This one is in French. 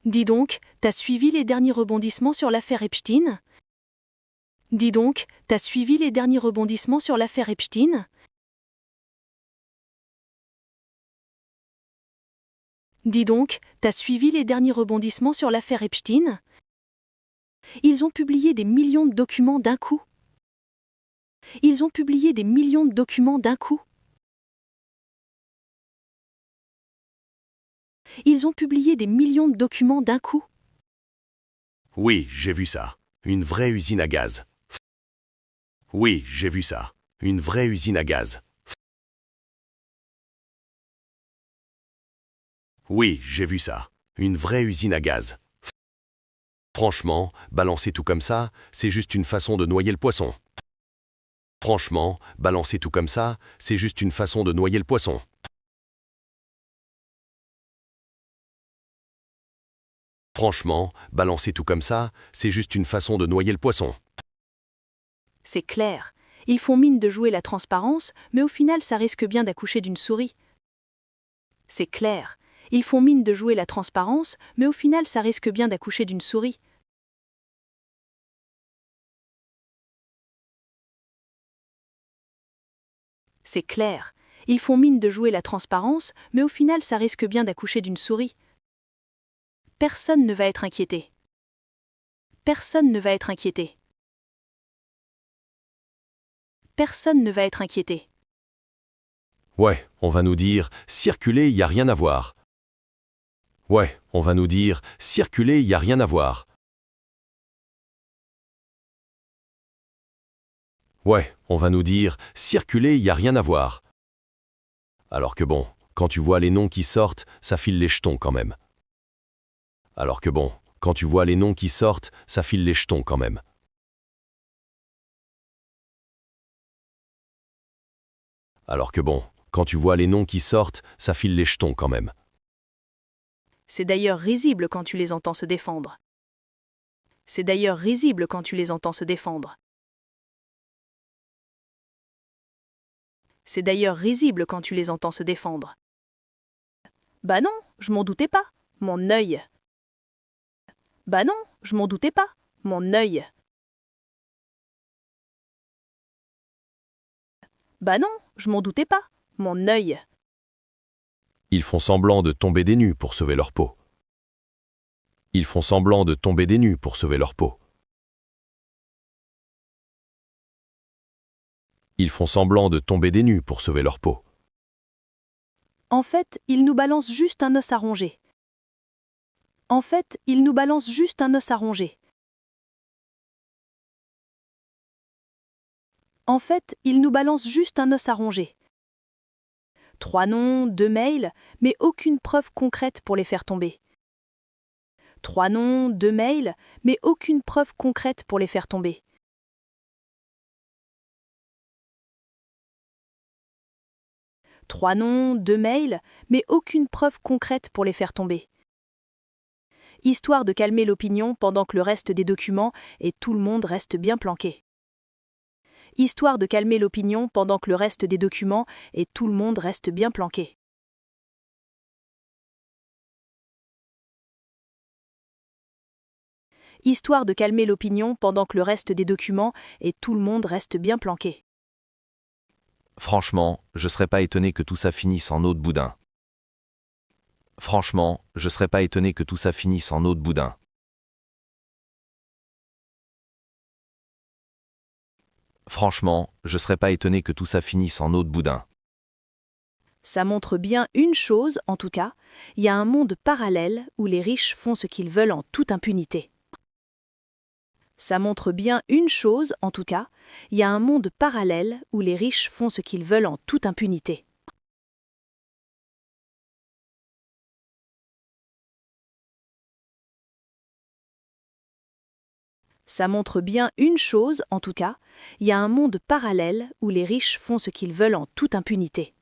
Dis donc, t'as suivi les derniers rebondissements sur l'affaire Epstein? Dis donc, t'as suivi les derniers rebondissements sur l'affaire Epstein? Dis donc, t'as suivi les derniers rebondissements sur l'affaire Epstein? Ils ont publié des millions de documents d'un coup. Ils ont publié des millions de documents d'un coup. Ils ont publié des millions de documents d'un coup. Oui, j'ai vu ça. Une vraie usine à gaz. Oui, j'ai vu ça. Une vraie usine à gaz. Oui, j'ai vu ça. Une vraie usine à gaz. Franchement, balancer tout comme ça, c'est juste une façon de noyer le poisson. Franchement, balancer tout comme ça, c'est juste une façon de noyer le poisson. Franchement, balancer tout comme ça, c'est juste une façon de noyer le poisson. C'est clair. Ils font mine de jouer la transparence, mais au final, ça risque bien d'accoucher d'une souris. C'est clair. Ils font mine de jouer la transparence, mais au final, ça risque bien d'accoucher d'une souris. C'est clair. Ils font mine de jouer la transparence, mais au final, ça risque bien d'accoucher d'une souris. Personne ne va être inquiété. Personne ne va être inquiété. Personne ne va être inquiété. Ouais, on va nous dire, circuler, y a rien à voir. Ouais, on va nous dire, circuler, y a rien à voir. Ouais, on va nous dire, circuler, y a rien à voir. Alors que bon, quand tu vois les noms qui sortent, ça file les jetons quand même. Alors que bon, quand tu vois les noms qui sortent, ça file les jetons quand même. Alors que bon, quand tu vois les noms qui sortent, ça file les jetons quand même. C'est d'ailleurs risible quand tu les entends se défendre. C'est d'ailleurs risible quand tu les entends se défendre. C'est d'ailleurs risible quand tu les entends se défendre. Bah non, je m'en doutais pas. Mon œil. Bah non, je m'en doutais pas. Mon œil. Bah non, je m'en doutais pas. Mon œil. Ils font semblant de tomber des nues pour sauver leur peau. Ils font semblant de tomber des nues pour sauver leur peau. Ils font semblant de tomber des nues pour sauver leur peau. En fait, ils nous balancent juste un os à ronger. En fait, ils nous balancent juste un os à ronger. En fait, ils nous balancent juste un os à ronger. 3 noms, 2 mails, mais aucune preuve concrète pour les faire tomber. 3 noms, 2 mails, mais aucune preuve concrète pour les faire tomber. 3 noms, 2 mails, mais aucune preuve concrète pour les faire tomber. Histoire de calmer l'opinion pendant que le reste des documents et tout le monde reste bien planqué. Histoire de calmer l'opinion pendant que le reste des documents et tout le monde reste bien planqué. Histoire de calmer l'opinion pendant que le reste des documents et tout le monde reste bien planqué. Franchement, je serais pas étonné que tout ça finisse en eau de boudin. Franchement, je serais pas étonné que tout ça finisse en eau de boudin. Franchement, je serais pas étonné que tout ça finisse en eau de boudin. Ça montre bien une chose, en tout cas, il y a un monde parallèle où les riches font ce qu'ils veulent en toute impunité. Ça montre bien une chose, en tout cas, il y a un monde parallèle où les riches font ce qu'ils veulent en toute impunité. Ça montre bien une chose, en tout cas, il y a un monde parallèle où les riches font ce qu'ils veulent en toute impunité.